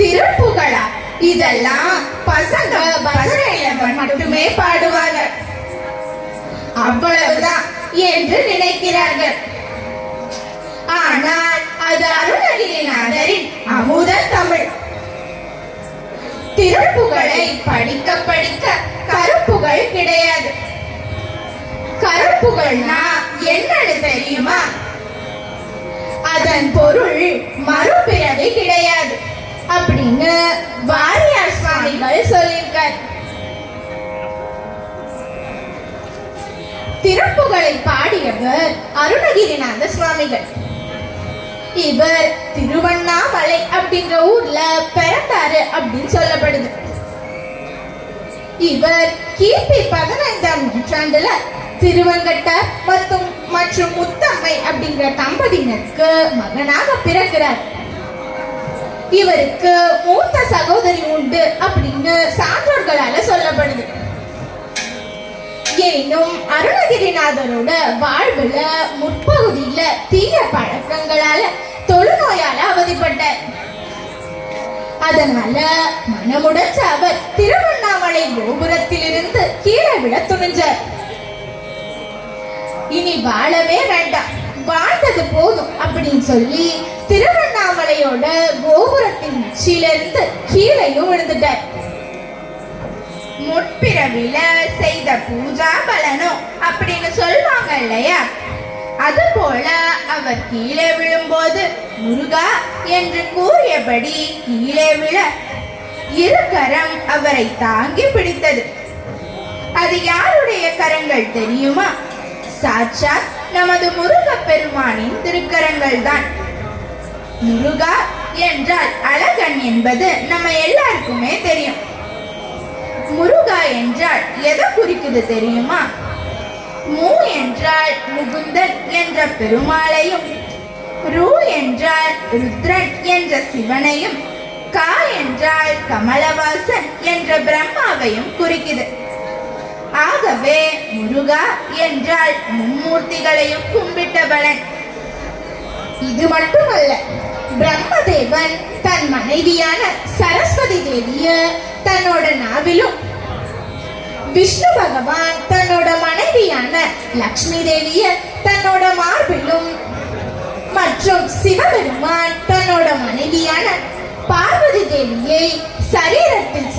திருப்புகழா? இதெல்லாம் பசங்க பஜனையில மட்டுமே பாடுவாங்க, அவ்வளவுதான் என்று நினைக்கிறார்கள். ஆனால் அது அருணகிரிநாதரின் அமுத தமிழ். திருப்புகழை படிக்க படிக்க கருப்புகள் கிடையாது. கருப்புகள்னா என்னன்னு தெரியுமா? அதன் பொருள் மறுபிறவி கிடையாது அப்படின்னு வாரியார் சுவாமிகள் சொல்லியிருக்கார். திருப்புகழை பாடியவர் அருணகிரிநாத சுவாமிகள். இவர் திருவண்ணாமலை அப்படின்ற ஊர்ல பிறந்தாரு அப்படின்னு சொல்லப்படுது. இவர் கிபி 15ஆம் நூற்றாண்டுல திருவங்கட்டர் மற்றும் முத்தம்மை அப்படிங்கிற தம்பதியினருக்கு மகனாக பிறக்கிறார். இவருக்கு மூத்த சகோதரி உண்டு அப்படின்னு சான்றோர்களால சொல்லப்படுது. எனினும் அருணகிரிநாதரோட வாழ்வுல முற்பகுதியில தீய பழக்கங்களால தொழுநோயால அவதிப்பட்டார். அதனால மனமுடைச்ச அவர் திருவண்ணாமலை கோபுரத்திலிருந்து கீழே விட துணிஞ்சார். இனி வாழவே வேண்டாம், வாழ்ந்தது போதும் அப்படின்னு சொல்லி திருவண்ணாமலையோட கோபுரத்தின் உச்சியிலிருந்து கீழையும் விழுந்துட்டார். முற்பிறவில செய்த பூஜா பலனோ அப்படின்னு சொல்வாங்க இல்லையா, அது போல அவர் கீழே விழும்போது முருகா என்று கூறியபடி கீழே விழ இரு கரம் அவரை தாங்கி பிடித்தது. அது யாருடைய கரங்கள் தெரியுமா? சாட்சாத் நமது முருக பெருமானின் திருக்கரங்கள் தான். முருகா என்றால் அழகன் என்பது நம்ம எல்லாருக்குமே தெரியும். முருகா என்றால் எதை குறிக்குது தெரியுமா? மூ என்றால் முகுந்தன் என்ற பெருமாளையும், ரூ என்றால் ருத்ரன் என்ற சிவனையும், கா என்றால் கமலவாசன் என்ற பிரம்மாவையும் குறிக்குது. ஆகவே முருகா என்றால் மும்மூர்த்திகளையும் கும்பிட்ட பலன். இது மட்டுமல்ல, பிரம்மதேவன் தன் மனைவியான சரஸ்வதி தேவிய தன்னோட நாவிலும், விஷ்ணு பகவான் தன்னோட மனைவியான லக்ஷ்மி தேவிய தன்னோட மார்பிலும், மற்றும் சிவபெருமான் தன்னோட மனைவியான பார்வதி தேவியை சரீரத்தில்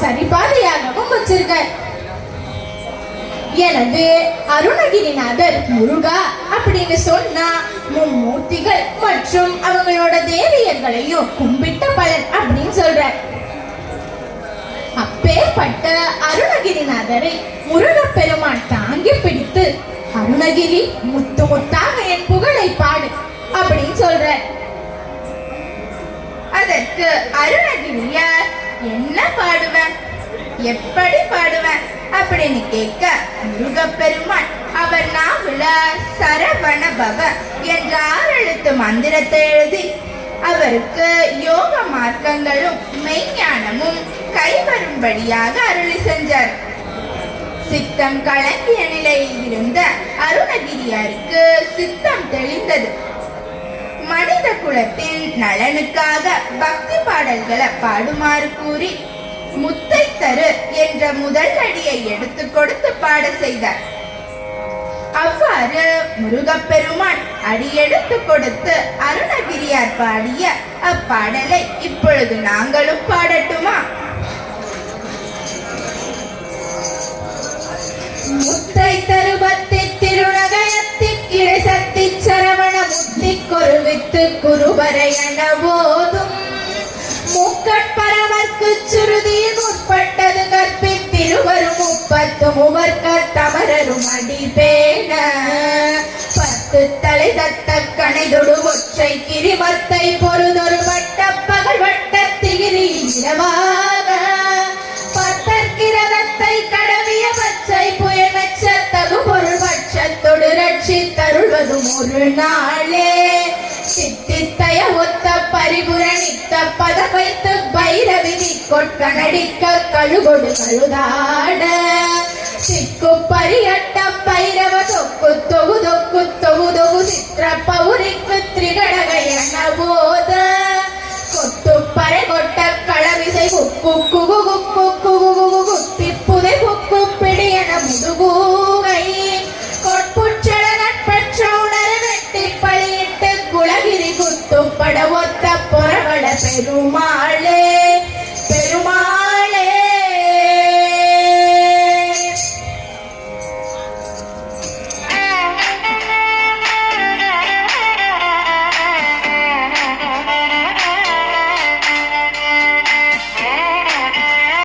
சரிபாதையாகவும் வச்சிருக்கார். எனவே அருணகிரிநாதர் முருகா அப்படின்னு சொன்னா மும்மூர்த்திகள் மற்றும் அவங்களோட தேவியர்களையும் கும்பிட்ட பலன் அப்படின்னு சொல்றார். அப்பேற்பட்ட அருணகிரிநாதரை முருகப்பெருமான் தாங்கி பிடித்து அருணகிரி முத்து முத்தாக என் புகழை பாடு அப்படின்னு சொல்றார். அதற்கு அருணகிரிய என்ன பாடுவேன், எப்படி பாடுவேன் அப்படின்னு கேட்க முருகப்பெருமான் அவர் நாவுல சரவண பவ என்ற 6 எழுத்து மந்திரத்தை எழுதி அவருக்கு யோக மார்க்கங்களும் மெய்ஞானமும் கைவரும்படியாக அருளி சென்றார். சித்தம் கலங்கிய நிலையில் இருந்த அருணகிரியாருக்கு சித்தம் தெளிந்தது. மனித குலத்தின் நலனுக்காக பக்தி பாடல்களை பாடுமாறு கூறி முத்தை தரு என்ற முதல் அடியை எடுத்து கொடுத்து பாட செய்தார். அவ்வாறு முருகப்பெருமான் அடியெடுத்து கொடுத்து அருணகிரியார் பாடிய அப்பாடலை இப்பொழுது நாங்களும் பாடட்டுமா? முத்தை தருபத்தி திருநகயத்தி கிழசத்தி சரவண முத்தி கொருவித்து குருபரை என போதும் முக்கட்பரவர்க்கு சுருதியில் முற்பட்டது கற்பித்திருவரும் 30 மூவர்க்க தமரரும் அடிபேன 10 தலை தத்த கணைதொடு ஒற்றை கிரிமத்தை பொருதொரு வட்ட பகல் வட்ட திகிரி இரவாக பத்தற்கிரதத்தை கடவிய பச்சை புயல் மெச்ச தகு பொருள் பட்சத்தொடு ரட்சி தருள்வதும் ஒரு நாளே சித்தித்தய ஒத்த பரிபுரணித்த பத வைத்து பைரவிதி கொட்கனடிக்க கழுகொடு கழுதாட சிக்கு பரியட்ட பைரவ தொக்கு தொகு தொக்கு தொகு தொகு சித்திர பௌரிக்கு திரிகடக என போத கொட்டு பறை கொட்ட ஒத்த பொறவள பெருமாளே